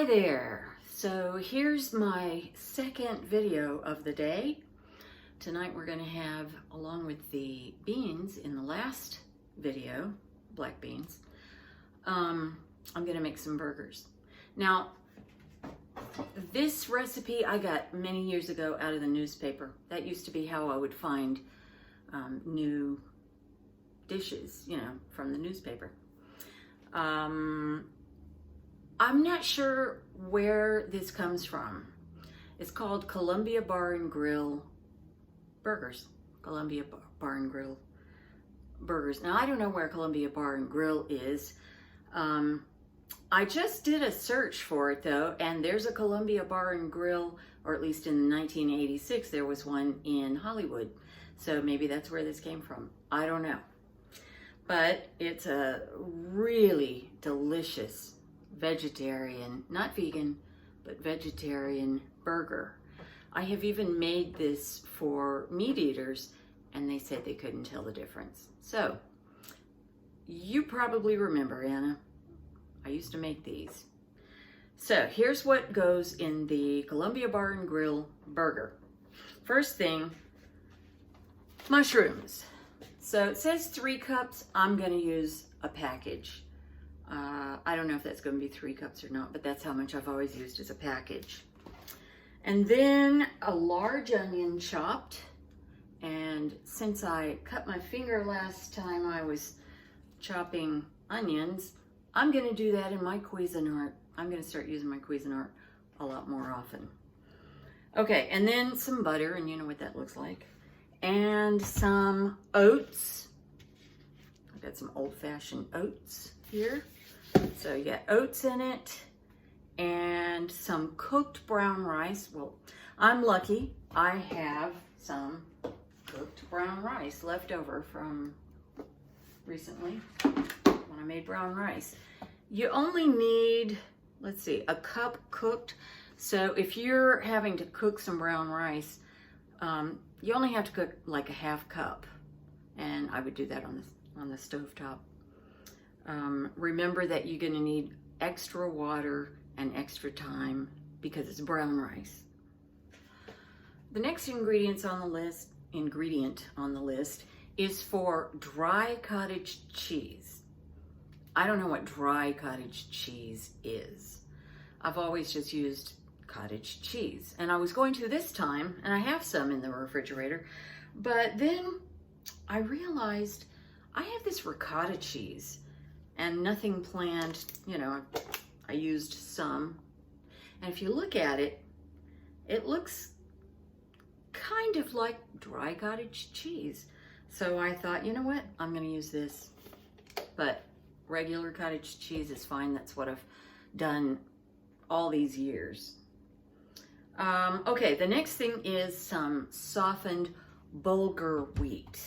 there. So here's my second video of the day. Tonight we're going to have, along with the beans in the last video, black beans, I'm going to make some burgers. Now, this recipe I got many years ago out of the newspaper. That used to be how I would find new dishes, you know, from the newspaper. I'm not sure where this comes from. It's called Columbia Bar and Grill Burgers. Columbia Bar and Grill Burgers. Now, I don't know where Columbia Bar and Grill is. I just did a search for it though, and there's a Columbia Bar and Grill, or at least in 1986, there was one in Hollywood. So maybe that's where this came from. I don't know. But it's a really delicious vegetarian, not vegan, but vegetarian burger. I have even made this for meat eaters, and they said they couldn't tell the difference. So, you probably remember, Anna, I used to make these. So, here's what goes in the Columbia Bar and Grill burger. First thing, mushrooms. So, it says 3 cups. I'm going to use a package. I don't know if that's going to be 3 cups or not, but that's how much I've always used as a package. And then a large onion chopped. And since I cut my finger last time I was chopping onions, I'm going to do that in my Cuisinart. I'm going to start using my Cuisinart a lot more often. Okay, and then some butter, and you know what that looks like. And some oats. I've got some old-fashioned oats here. So you got oats in it and some cooked brown rice. Well, I'm lucky. I have some cooked brown rice left over from recently when I made brown rice. You only need, let's see, a cup cooked. So if you're having to cook some brown rice, you only have to cook like a half cup. And I would do that on the stovetop. Remember that you're going to need extra water and extra time because it's brown rice. The next ingredient on the list is for dry cottage cheese. I don't know what dry cottage cheese is. I've always just used cottage cheese, and I was going to this time, and I have some in the refrigerator, but then I realized I have this ricotta cheese and nothing planned. You know, I used some, and if you look at it, it looks kind of like dry cottage cheese. So I thought, you know what, I'm going to use this, but regular cottage cheese is fine. That's what I've done all these years. Okay, the next thing is some softened bulgur wheat.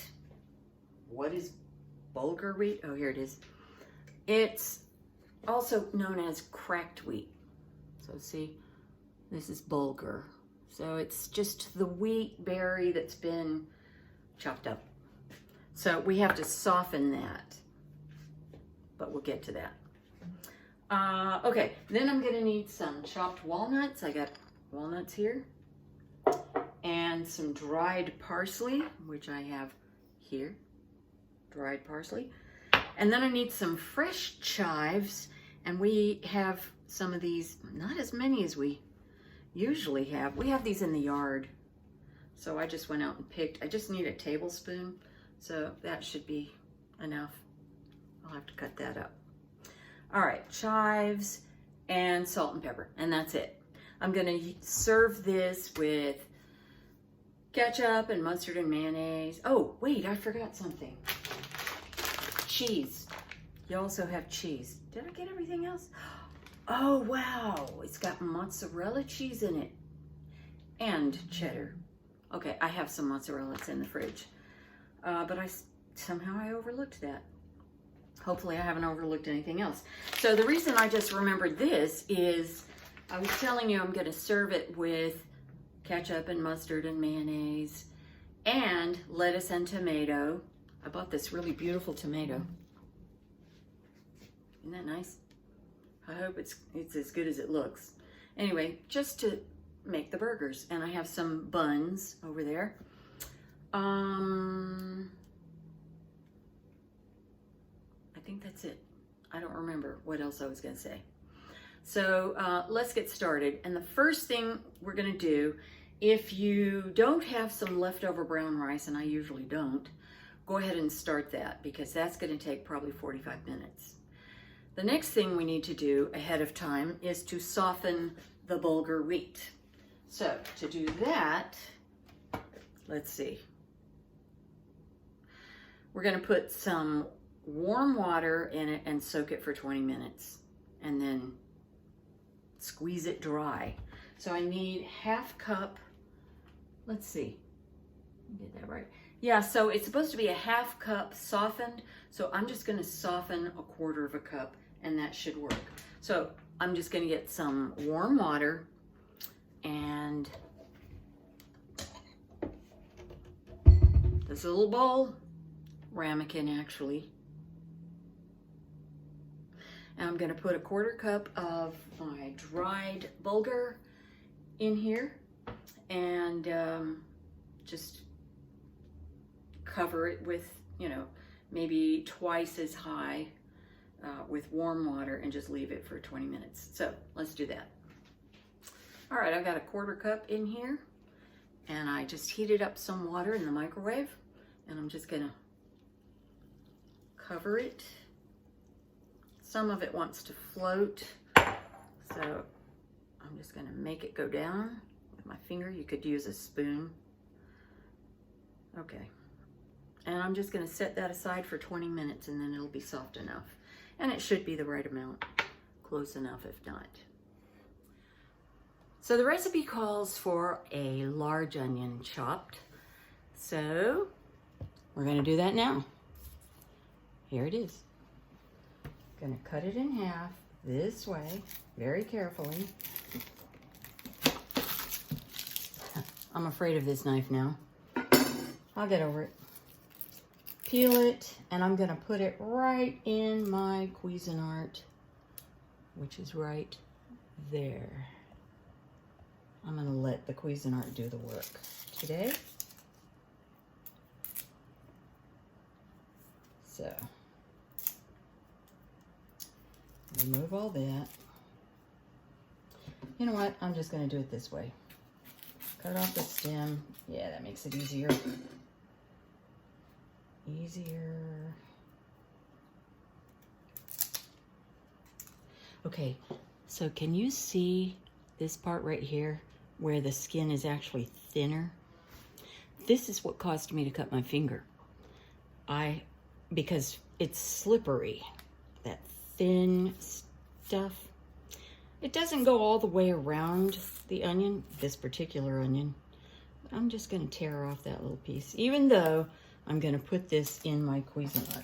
What is bulgur wheat? Oh, here it is. It's also known as cracked wheat. So see, this is bulgur. So it's just the wheat berry that's been chopped up. So we have to soften that, but we'll get to that. Okay, then I'm gonna need some chopped walnuts. I got walnuts here, and some dried parsley, which I have here, dried parsley. And then I need some fresh chives, and we have some of these, not as many as we usually have. We have these in the yard, so I just went out and picked. I just need a tablespoon, so that should be enough. I'll have to cut that up. All right, chives and salt and pepper, and that's it. I'm gonna serve this with ketchup and mustard and mayonnaise. Oh, wait, I forgot something. Cheese. You also have cheese. Did I get everything else? Oh, wow. It's got mozzarella cheese in it and cheddar. Okay, I have some mozzarella. It's in the fridge. But somehow I overlooked that. Hopefully I haven't overlooked anything else. So the reason I just remembered this is I was telling you I'm going to serve it with ketchup and mustard and mayonnaise and lettuce and tomato. I bought this really beautiful tomato. Isn't that nice? I hope it's as good as it looks. Anyway, just to make the burgers. And I have some buns over there. I think that's it. I don't remember what else I was gonna say. So let's get started. And the first thing we're gonna do, if you don't have some leftover brown rice, and I usually don't, go ahead and start that because that's gonna take probably 45 minutes. The next thing we need to do ahead of time is to soften the bulgur wheat. So to do that, let's see. We're gonna put some warm water in it and soak it for 20 minutes and then squeeze it dry. So I need half cup, let's see, get that right. Yeah, so it's supposed to be a half cup softened, so I'm just gonna soften a quarter of a cup and that should work. So I'm just gonna get some warm water and this little bowl, ramekin actually. And I'm gonna put a quarter cup of my dried bulgur in here and just cover it with, you know, maybe twice as high with warm water and just leave it for 20 minutes. So let's do that. All right, I've got a quarter cup in here and I just heated up some water in the microwave and I'm just gonna cover it. Some of it wants to float, so I'm just gonna make it go down with my finger. You could use a spoon. Okay, and I'm just gonna set that aside for 20 minutes and then it'll be soft enough. And it should be the right amount, close enough if not. So the recipe calls for a large onion chopped. So we're gonna do that now. Here it is. Gonna cut it in half this way, very carefully. I'm afraid of this knife now. I'll get over it. Peel it, and I'm gonna put it right in my Cuisinart, which is right there. I'm gonna let the Cuisinart do the work today. So, remove all that. You know what? I'm just going to do it this way. Cut off the stem. Yeah, that makes it easier. Okay, so can you see this part right here where the skin is actually thinner? This is what caused me to cut my finger. Because it's slippery, that thin stuff. It doesn't go all the way around the onion, this particular onion. I'm just gonna tear off that little piece, even though I'm gonna put this in my Cuisinart.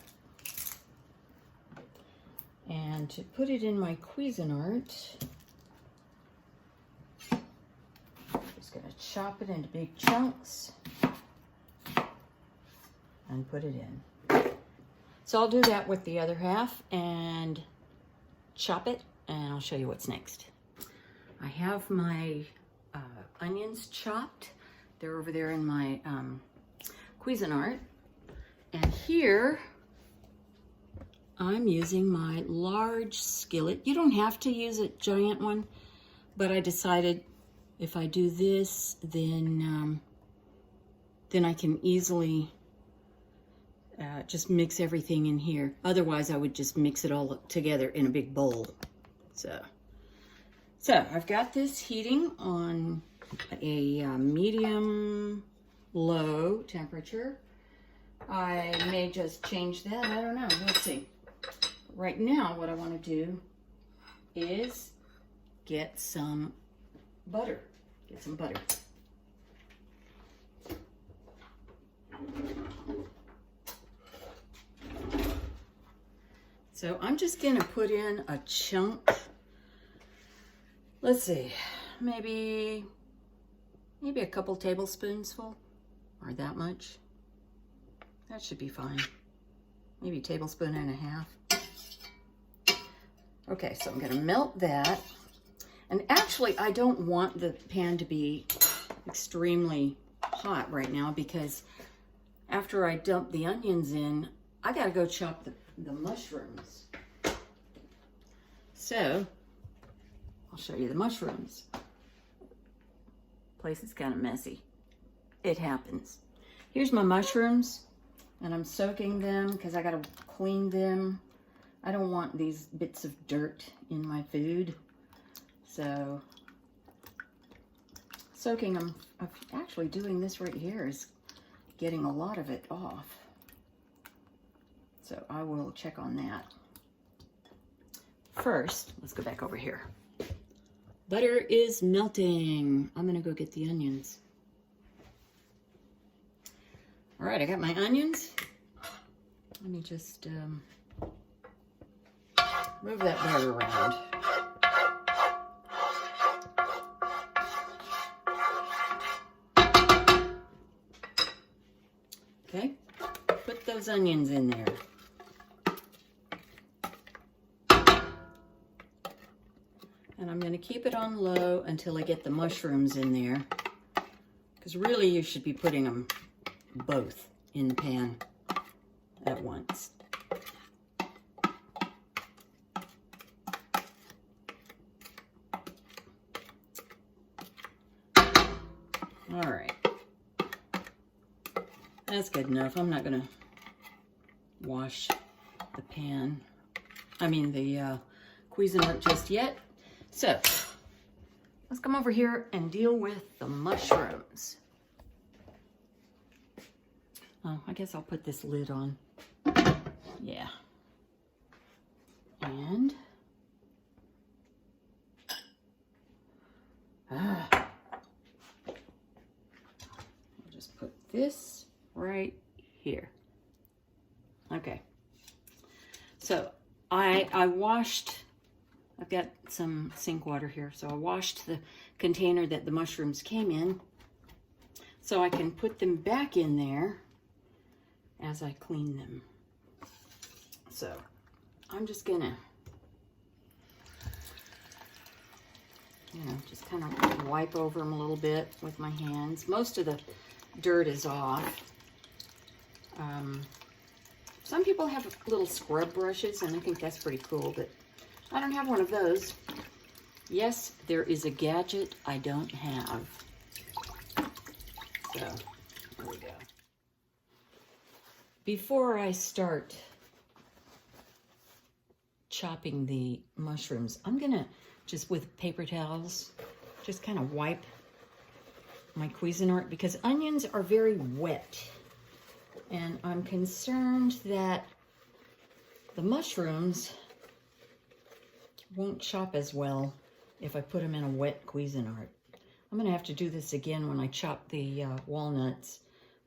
And to put it in my Cuisinart, I'm just gonna chop it into big chunks and put it in. So I'll do that with the other half and chop it, and I'll show you what's next. I have my onions chopped. They're over there in my Cuisinart. And here, I'm using my large skillet. You don't have to use a giant one, but I decided if I do this, then I can easily just mix everything in here. Otherwise, I would just mix it all together in a big bowl. So I've got this heating on a medium-low temperature. I may just change that. I don't know. Let's see. Right now, what I want to do is get some butter. Get some butter. So I'm just gonna put in a chunk. Let's see, maybe a couple tablespoons full, or that much. That should be fine. Maybe a tablespoon and a half. Okay, so I'm gonna melt that. And actually, I don't want the pan to be extremely hot right now because after I dump the onions in, I gotta go chop the mushrooms. So, I'll show you the mushrooms. Place is kind of messy. It happens. Here's my mushrooms, and I'm soaking them because I gotta clean them. I don't want these bits of dirt in my food. So, soaking them, actually doing this right here is getting a lot of it off. So I will check on that. First, let's go back over here. Butter is melting. I'm gonna go get the onions. All right, I got my onions. Let me just move that butter around. Okay, put those onions in there. And I'm going to keep it on low until I get the mushrooms in there. Because really you should be putting them both in the pan at once. All right. That's good enough. I'm not going to wash the pan. I mean the Cuisinart just yet. So, let's come over here and deal with the mushrooms. Oh, I guess I'll put this lid on. Yeah. And I'll just put this right here. Okay. So, I washed, I've got some sink water here, so I washed the container that the mushrooms came in so I can put them back in there as I clean them. So I'm just gonna, just kind of wipe over them a little bit with my hands. Most of the dirt is off. Some people have little scrub brushes, and I think that's pretty cool, but I don't have one of those. Yes, there is a gadget I don't have. So, there we go. Before I start chopping the mushrooms, I'm gonna just with paper towels, just kind of wipe my Cuisinart because onions are very wet. And I'm concerned that the mushrooms won't chop as well if I put them in a wet Cuisinart. I'm gonna have to do this again when I chop the walnuts,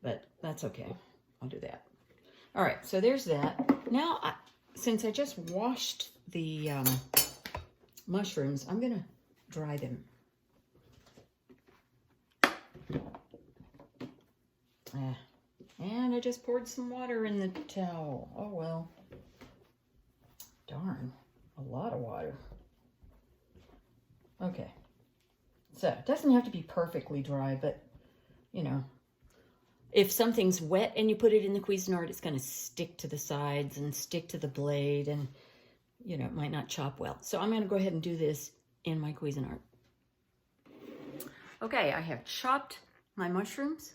but that's okay. I'll do that. All right, so there's that. Now, since I just washed the mushrooms, I'm gonna dry them. And I just poured some water in the towel. Oh well. Darn, a lot of water. Okay. So, it doesn't have to be perfectly dry, but, if something's wet and you put it in the Cuisinart, it's going to stick to the sides and stick to the blade and, it might not chop well. So, I'm going to go ahead and do this in my Cuisinart. Okay, I have chopped my mushrooms.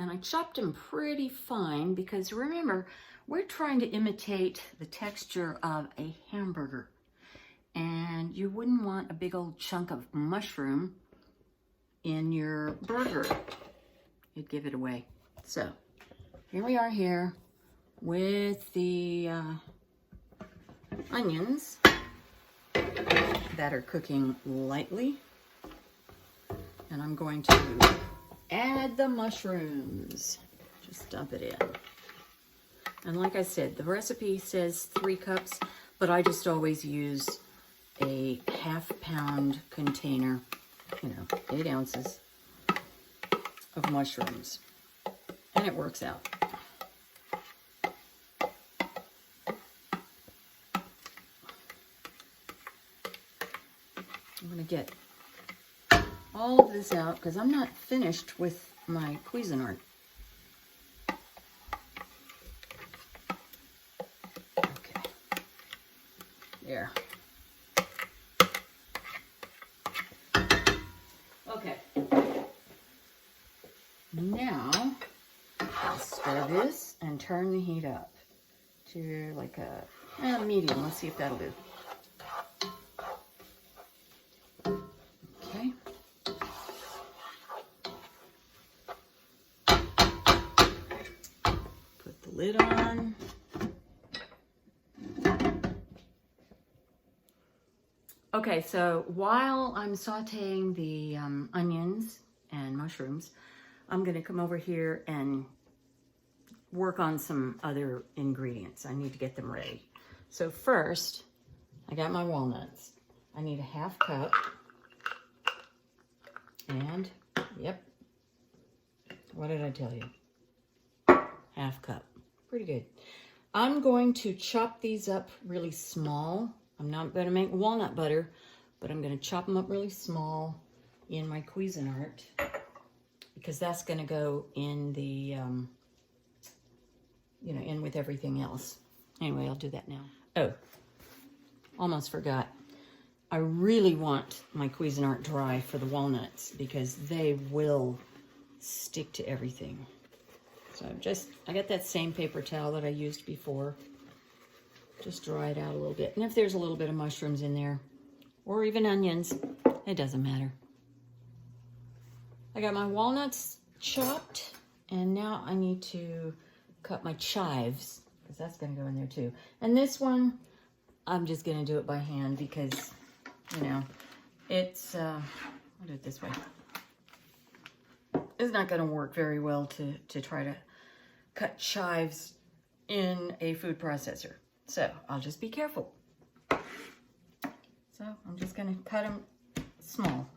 And I chopped them pretty fine because remember, we're trying to imitate the texture of a hamburger. And you wouldn't want a big old chunk of mushroom in your burger. You'd give it away. So, here we are here with the onions that are cooking lightly. And I'm going to add the mushrooms. Just dump it in. And like I said, the recipe says 3 cups, but I just always use a half-pound container, 8 ounces of mushrooms. And it works out. I'm gonna get all of this out because I'm not finished with my Cuisinart. Okay, there. Okay, now I'll stir this and turn the heat up to like a medium. Let's see if that'll do. Okay. Put the lid on. Okay, so while I'm sauteing the onions and mushrooms, I'm gonna come over here and work on some other ingredients. I need to get them ready. So first, I got my walnuts. I need a 1/2 cup. And, yep, what did I tell you? 1/2 cup, pretty good. I'm going to chop these up really small. I'm not gonna make walnut butter, but I'm gonna chop them up really small in my Cuisinart because that's gonna go in the, you know, in with everything else. Anyway, I'll do that now. Oh, almost forgot. I really want my Cuisinart dry for the walnuts because they will stick to everything. So I got that same paper towel that I used before. Just dry it out a little bit. And if there's a little bit of mushrooms in there, or even onions, it doesn't matter. I got my walnuts chopped, and now I need to cut my chives, because that's gonna go in there too. And this one, I'm just gonna do it by hand because, you know, it's, I'll do it this way. It's not gonna work very well to try to cut chives in a food processor. So I'll just be careful. So I'm just gonna cut them small.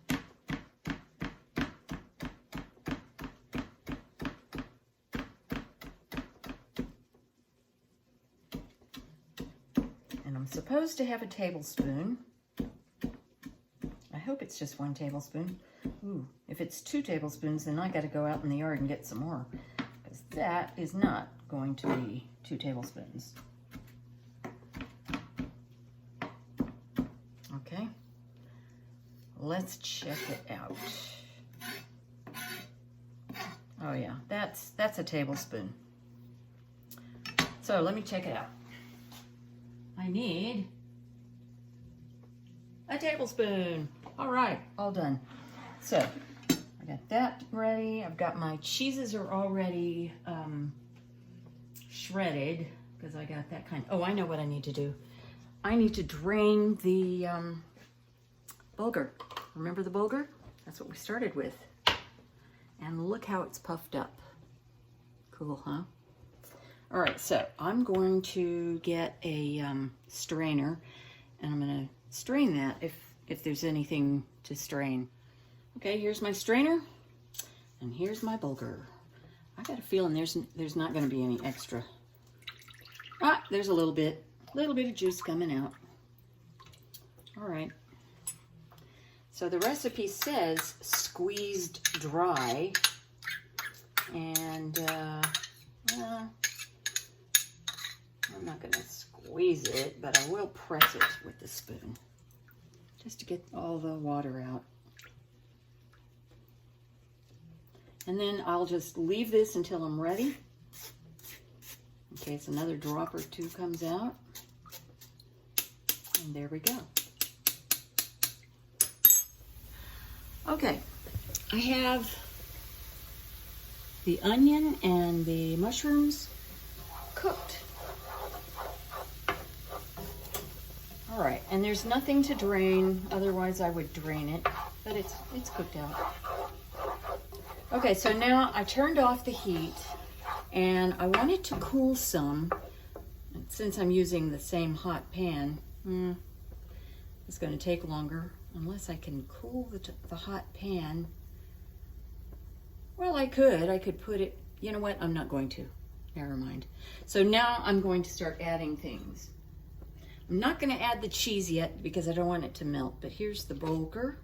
And I'm supposed to have a tablespoon. I hope it's just 1 tablespoon. Ooh, if it's 2 tablespoons, then I gotta go out in the yard and get some more, because that is not going to be 2 tablespoons. Okay, let's check it out. Oh yeah, that's a tablespoon. So let me check it out. I need a tablespoon. All right, all done. So I got that ready. I've got my cheeses are already shredded because I got that kind. Oh, I know what I need to do. I need to drain the bulgur. Remember the bulgur? That's what we started with. And look how it's puffed up. Cool, huh? All right, so I'm going to get a strainer, and I'm gonna strain that if there's anything to strain. Okay, here's my strainer, and here's my bulgur. I got a feeling there's not gonna be any extra. Ah, there's a little bit of juice coming out. All right. So the recipe says squeezed dry, and I'm not going to squeeze it, but I will press it with the spoon just to get all the water out. And then I'll just leave this until I'm ready. In case another drop or two comes out. And there we go. Okay, I have the onion and the mushrooms cooked. All right, and there's nothing to drain, otherwise I would drain it, but it's cooked out. Okay, so now I turned off the heat, and I want it to cool some. Since I'm using the same hot pan, it's going to take longer unless I can cool the hot pan. Well, I could put it, you know what, I'm not going to. Never mind. So now I'm going to start adding things. I'm I'm not going to add the cheese yet because I don't want it to melt, but here's the bulgur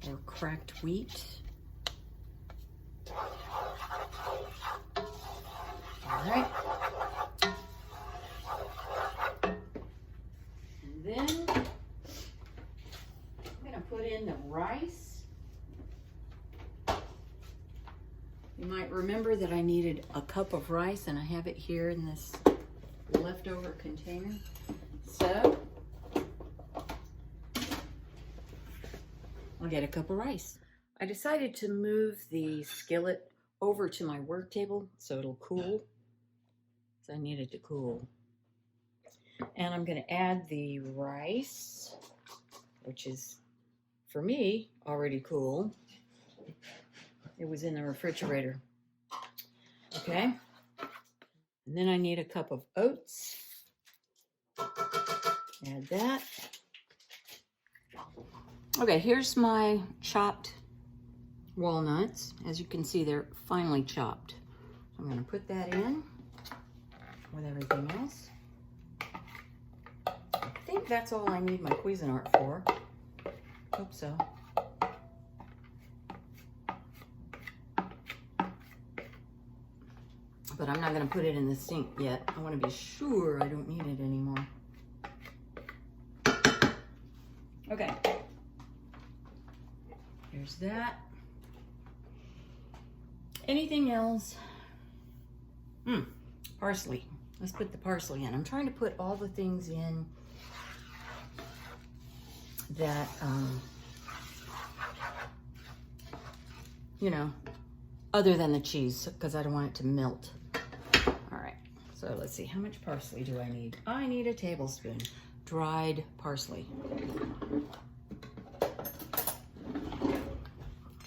or cracked wheat. All right. And then I'm going to put in the rice. You might remember that I needed a cup of rice, and I have it here in this leftover container. So I'll get a cup of rice. I decided to move the skillet over to my work table so it'll cool. So I need it to cool. And I'm going to add the rice, which is, for me, already cool. It was in the refrigerator. Okay. And then I need a cup of oats. Add that. Okay, here's my chopped walnuts. As you can see, they're finely chopped. So I'm going to put that in with everything else. I think that's all I need my Cuisinart for. Hope so. But I'm not going to put it in the sink yet. I want to be sure I don't need it anymore. Okay. Here's that. Anything else? Parsley. Let's put the parsley in. I'm trying to put all the things in that, you know, other than the cheese, because I don't want it to melt. All right, so let's see. How much parsley do I need? I need a tablespoon. Dried parsley.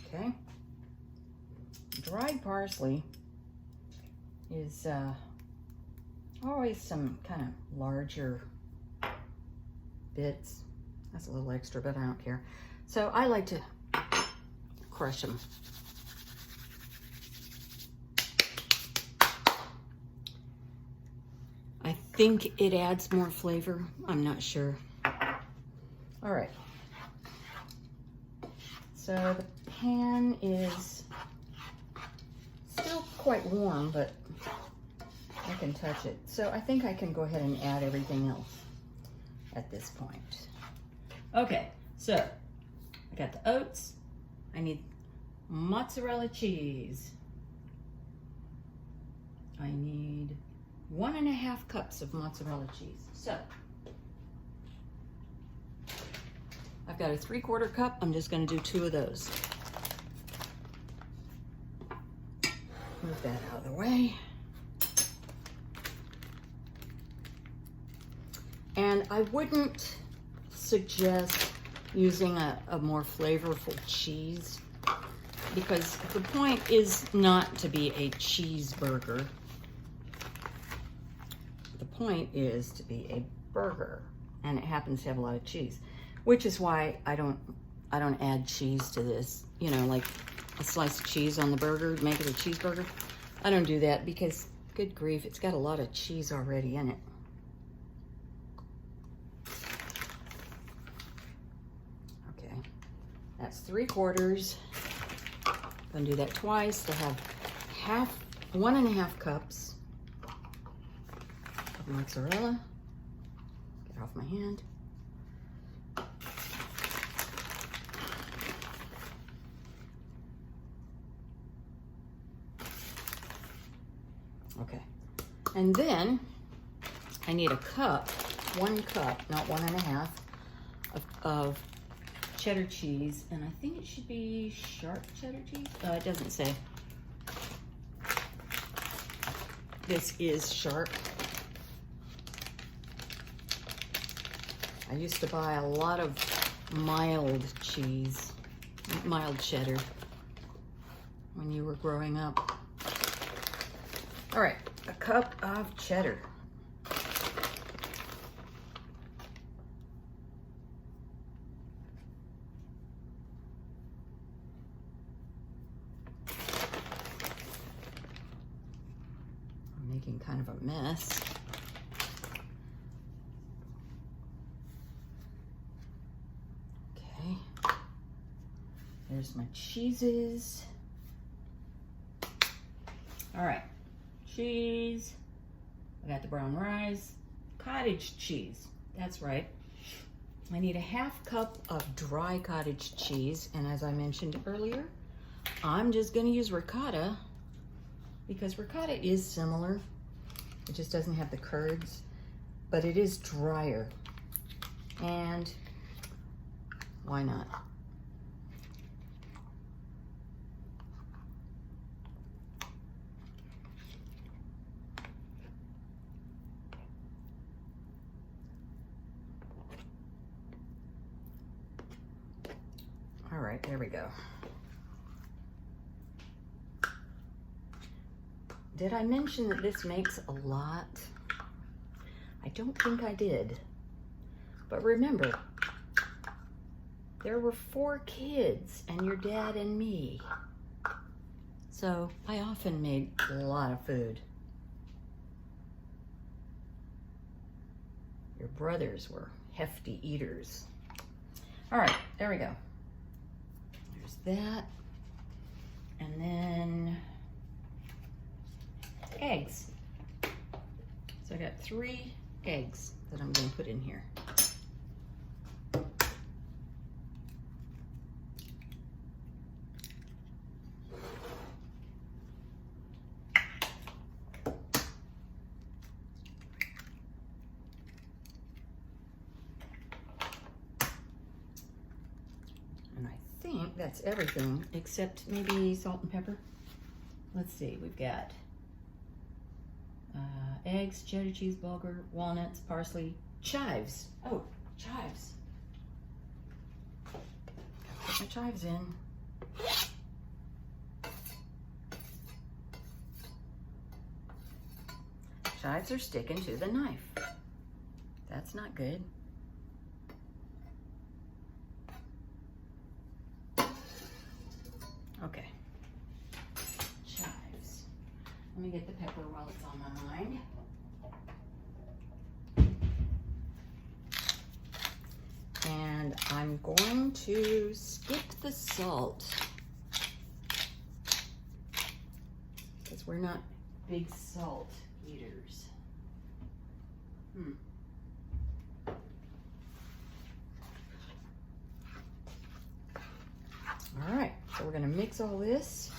Okay. Dried parsley is always some kind of larger bits. That's a little extra, but I don't care. So I like to crush them. I think it adds more flavor. I'm not sure. All right. So the pan is still quite warm, but I can touch it. So I think I can go ahead and add everything else at this point. Okay, so I got the oats. I need mozzarella cheese. I need 1.5 cups of mozzarella cheese. So I've got a 3/4 cup. I'm just going to do 2 of those. Move that out of the way. And I wouldn't suggest using a more flavorful cheese, because the point is not to be a cheeseburger. The point is to be a burger, and it happens to have a lot of cheese, which is why I don't add cheese to this. You know, like a slice of cheese on the burger, make it a cheeseburger. I don't do that because, good grief, it's got a lot of cheese already in it. Okay, that's 3/4. I'm gonna do that twice to have 1.5 cups of mozzarella. Get off my hand. Okay, and then I need a cup, 1 cup, not 1.5, of cheddar cheese, and I think it should be sharp cheddar cheese. It doesn't say. This is sharp. I used to buy a lot of mild cheese, mild cheddar when you were growing up. All right, a cup of cheddar. I'm making kind of a mess. There's my cheeses. All right, cheese. I got the brown rice, cottage cheese. That's right. I need a 1/2 cup of dry cottage cheese, and as I mentioned earlier, I'm just going to use ricotta because ricotta is similar. It just doesn't have the curds, but it is drier. And why not? All right, there we go. Did I mention that this makes a lot? I don't think I did. But remember, there were 4 kids and your dad and me. So I often made a lot of food. Your brothers were hefty eaters. All right, there we go. There's that. And then eggs. So I got 3 eggs that I'm going to put in here. And I think that's everything except maybe salt and pepper. Let's see, we've got eggs, cheddar cheese, bulgur, walnuts, parsley, chives. Oh, chives. Put my chives in. Chives are sticking to the knife. That's not good. Okay. Chives. Let me get the pepper while it's on my mind. And I'm going to skip the salt because we're not big salt eaters. All right, so we're gonna mix all this.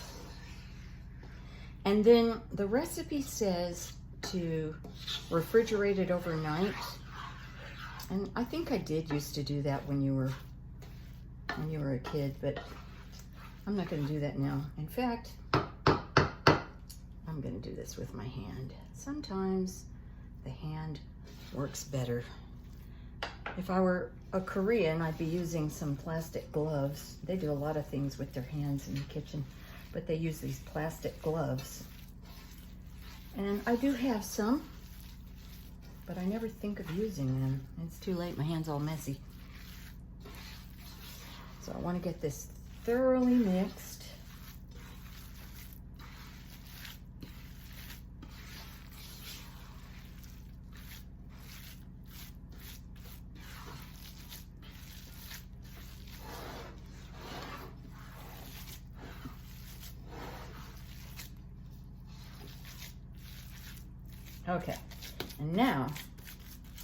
And then the recipe says to refrigerate it overnight. And I think I did used to do that when you were a kid, but I'm not going to do that now. In fact, I'm going to do this with my hand. Sometimes the hand works better. If I were a Korean, I'd be using some plastic gloves. They do a lot of things with their hands in the kitchen, but they use these plastic gloves. And I do have some, but I never think of using them. It's too late, my hand's all messy. So I want to get this thoroughly mixed. Okay, and now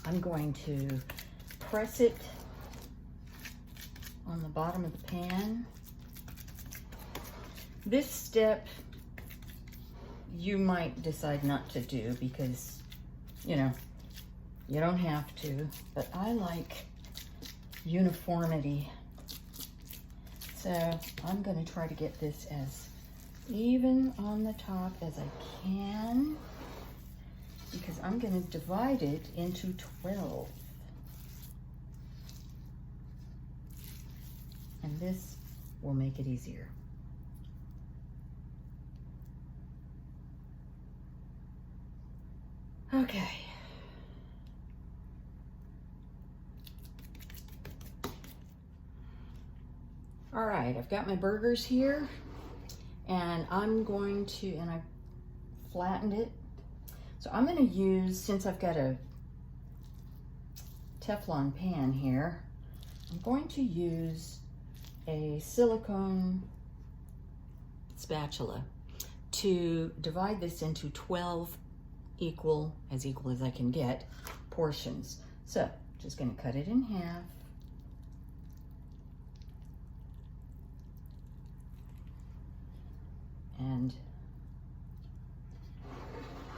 I'm going to press it on the bottom of the pan. This step you might decide not to do because, you know, you don't have to, but I like uniformity. So I'm going to try to get this as even on the top as I can, because I'm going to divide it into 12. And this will make it easier. Okay. All right, I've got my burgers here, and I'm going to, and I flattened it. So I'm going to use, since I've got a Teflon pan here, I'm going to use a silicone spatula to divide this into 12 equal as I can get, portions. So, just gonna cut it in half. And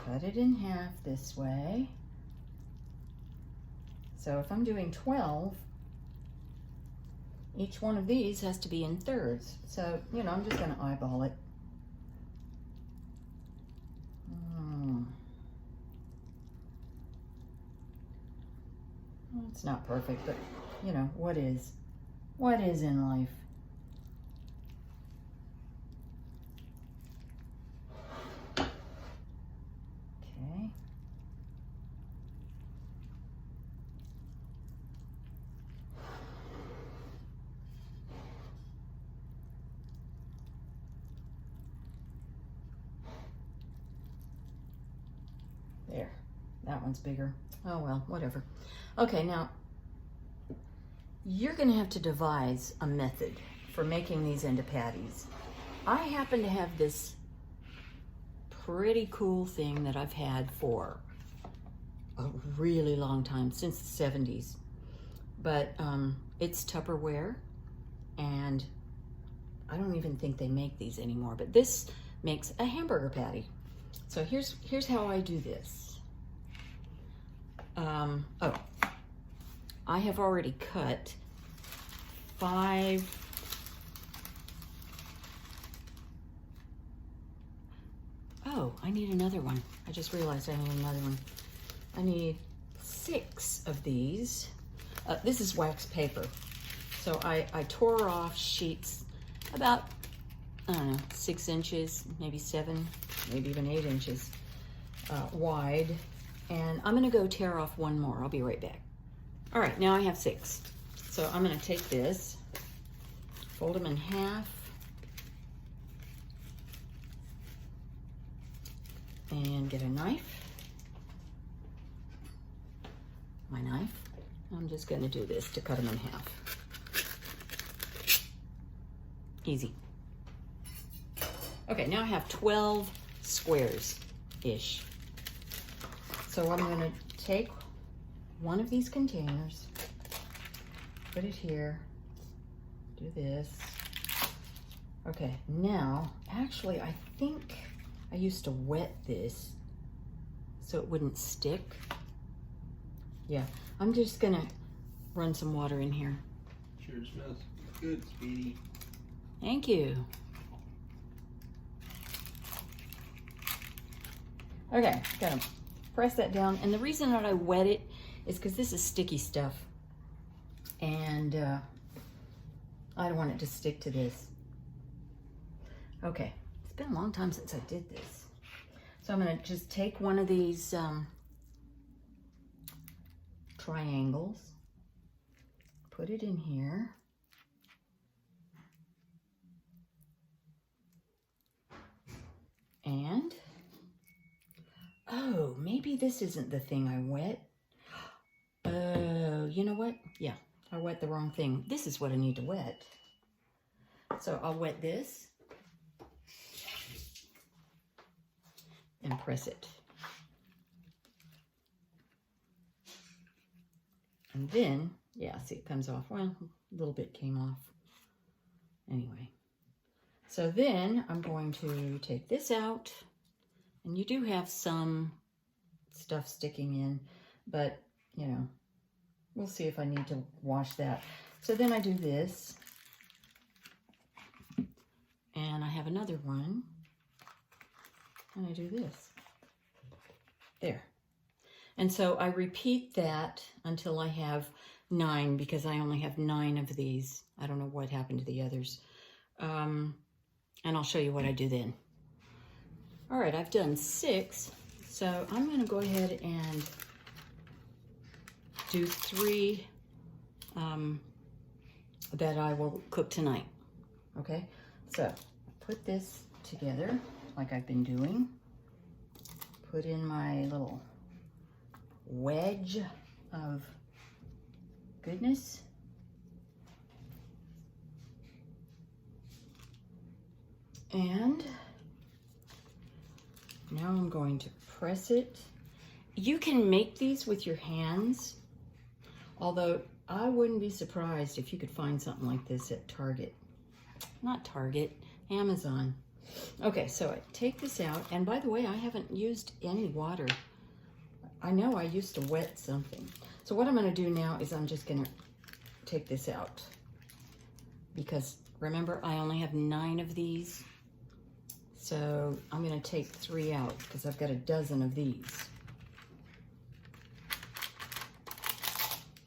cut it in half this way. So if I'm doing 12, each one of these has to be in thirds. So, you know, I'm just gonna eyeball it. Well, it's not perfect, but you know, what is in life? Okay. There, that one's bigger. Oh well, whatever. Okay, now you're gonna have to devise a method for making these into patties. I happen to have this pretty cool thing that I've had for a really long time, since the 70s. But it's Tupperware, and I don't even think they make these anymore, but this makes a hamburger patty. So here's how I do this. Oh, I have already cut 5. Oh, I need another one. I just realized I need another one. I need 6 of these. This is wax paper. So I tore off sheets about, I don't know, 6 inches, maybe 7, maybe even 8 inches wide. And I'm gonna go tear off one more. I'll be right back. All right, now I have 6. So I'm gonna take this, fold them in half, and get a knife. My knife. I'm just gonna do this to cut them in half. Easy. Okay, now I have 12 squares-ish. So I'm gonna take one of these containers, put it here, do this. Okay, now, actually I think I used to wet this so it wouldn't stick. Yeah, I'm just gonna run some water in here. Sure smells good, Speedy. Thank you. Okay, gotta press that down. And the reason that I wet it is because this is sticky stuff. And I don't want it to stick to this. Okay, it's been a long time since I did this. So I'm gonna just take one of these triangles, put it in here. And, oh, maybe this isn't the thing I wet. Oh, you know what? Yeah, I wet the wrong thing. This is what I need to wet. So I'll wet this and press it. And then, yeah, see, it comes off. Well, a little bit came off. Anyway. So then I'm going to take this out, and you do have some stuff sticking in, but you know, we'll see if I need to wash that. So then I do this, and I have another one, and I do this. There. And so I repeat that until I have 9, because I only have 9 of these. I don't know what happened to the others. And I'll show you what I do then. All right, I've done 6, so I'm gonna go ahead and do 3 that I will cook tonight, okay? So put this together like I've been doing. Put in my little wedge of goodness. And now I'm going to press it. You can make these with your hands, although I wouldn't be surprised if you could find something like this at Target. Not Target, Amazon. Okay, so I take this out, and by the way, I haven't used any water. I know I used to wet something. So what I'm gonna do now is I'm just gonna take this out, because remember, I only have 9 of these. So I'm gonna take 3 out because I've got a dozen of these.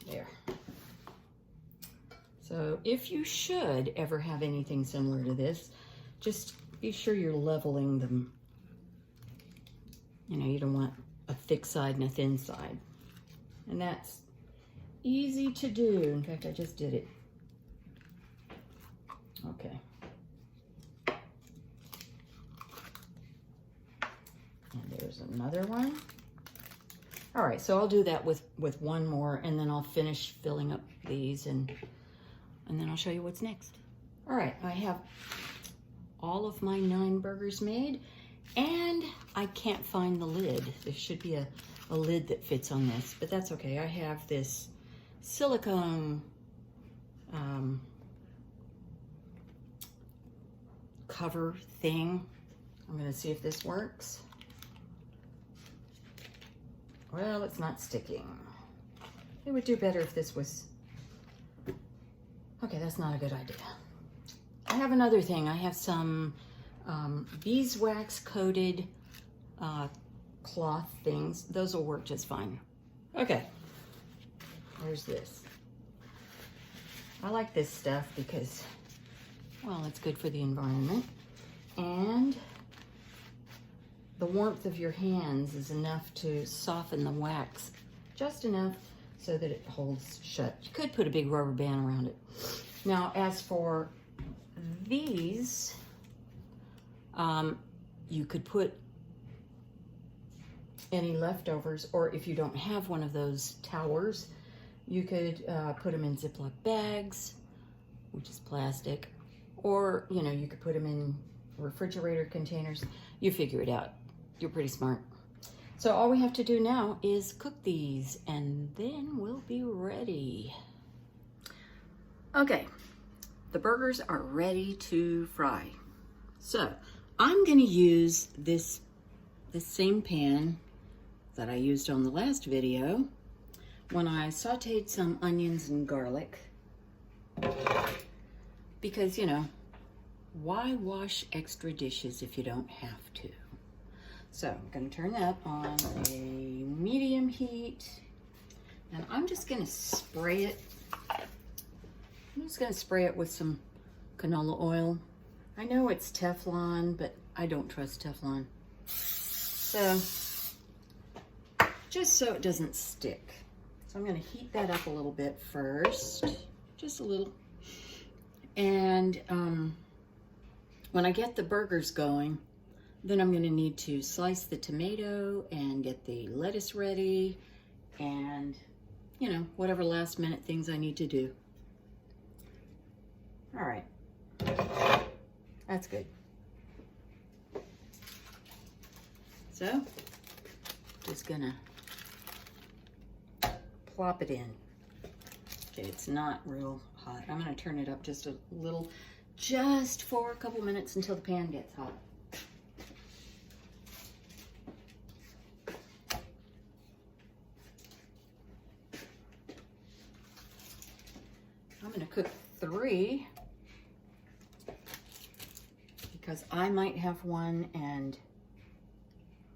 There. So if you should ever have anything similar to this, just be sure you're leveling them. You know, you don't want a thick side and a thin side. And that's easy to do. In fact, I just did it. Okay. And there's another one. All right, so I'll do that with one more, and then I'll finish filling up these, and then I'll show you what's next. All right, I have all of my 9 burgers made, and I can't find the lid. There should be a lid that fits on this, but that's okay. I have this silicone cover thing. I'm gonna see if this works. Well, it's not sticking. It would do better if this was... Okay, that's not a good idea. I have another thing. I have some beeswax coated cloth things. Those will work just fine. Okay, there's this. I like this stuff because, well, it's good for the environment. And the warmth of your hands is enough to soften the wax, just enough so that it holds shut. You could put a big rubber band around it. Now, as for these, you could put any leftovers, or if you don't have one of those towers, you could put them in Ziploc bags, which is plastic, or, you know, you could put them in refrigerator containers. You figure it out. You're pretty smart. So all we have to do now is cook these, and then we'll be ready. Okay, the burgers are ready to fry. So I'm gonna use this same pan that I used on the last video when I sauteed some onions and garlic, because, you know, why wash extra dishes if you don't have to? So I'm going to turn that on a medium heat, and I'm just going to spray it. I'm just going to spray it with some canola oil. I know it's Teflon, but I don't trust Teflon. So just so it doesn't stick. So I'm going to heat that up a little bit first, just a little. And when I get the burgers going, then I'm going to need to slice the tomato and get the lettuce ready, and, you know, whatever last minute things I need to do. All right, that's good. So just gonna plop it in. Okay, it's not real hot. I'm gonna turn it up just a little, just for a couple minutes until the pan gets hot. I'm gonna cook 3 because I might have one and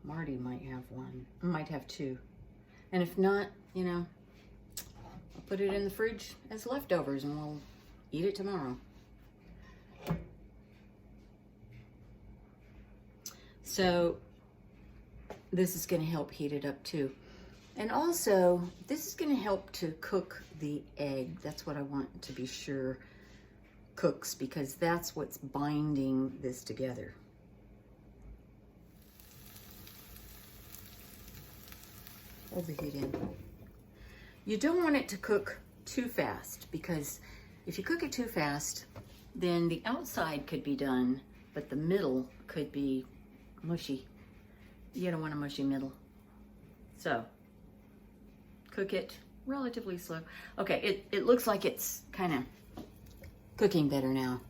Marty might have one. I might have 2. And if not, you know, I'll put it in the fridge as leftovers and we'll eat it tomorrow. So this is going to help heat it up too. And also, this is going to help to cook the egg. That's what I want to be sure cooks, because that's what's binding this together. Hold the heat in. You don't want it to cook too fast, because if you cook it too fast, then the outside could be done but the middle could be mushy. You don't want a mushy middle. So, cook it relatively slow. Okay, it looks like it's kind of cooking better now.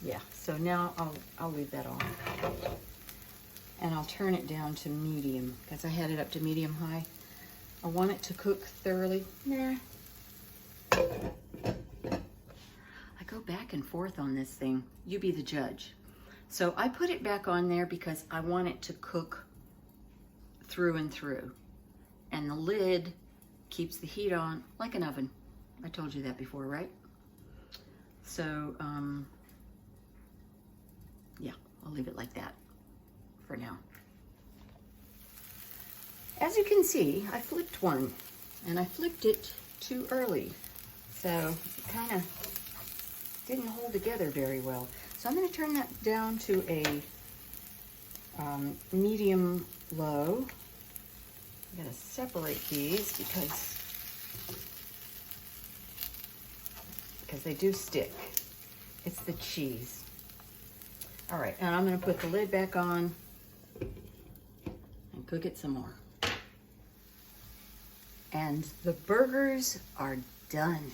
Yeah, so now I'll leave that on. And I'll turn it down to medium, because I had it up to medium high. I want it to cook thoroughly. Nah. I go back and forth on this thing. You be the judge. So I put it back on there because I want it to cook through and through. And the lid keeps the heat on like an oven. I told you that before, right? So, yeah, I'll leave it like that for now. As you can see, I flipped one, and I flipped it too early. So it kind of didn't hold together very well. So I'm going to turn that down to a medium low. I'm going to separate these because they do stick. It's the cheese. All right, and I'm going to put the lid back on and cook it some more. And the burgers are done.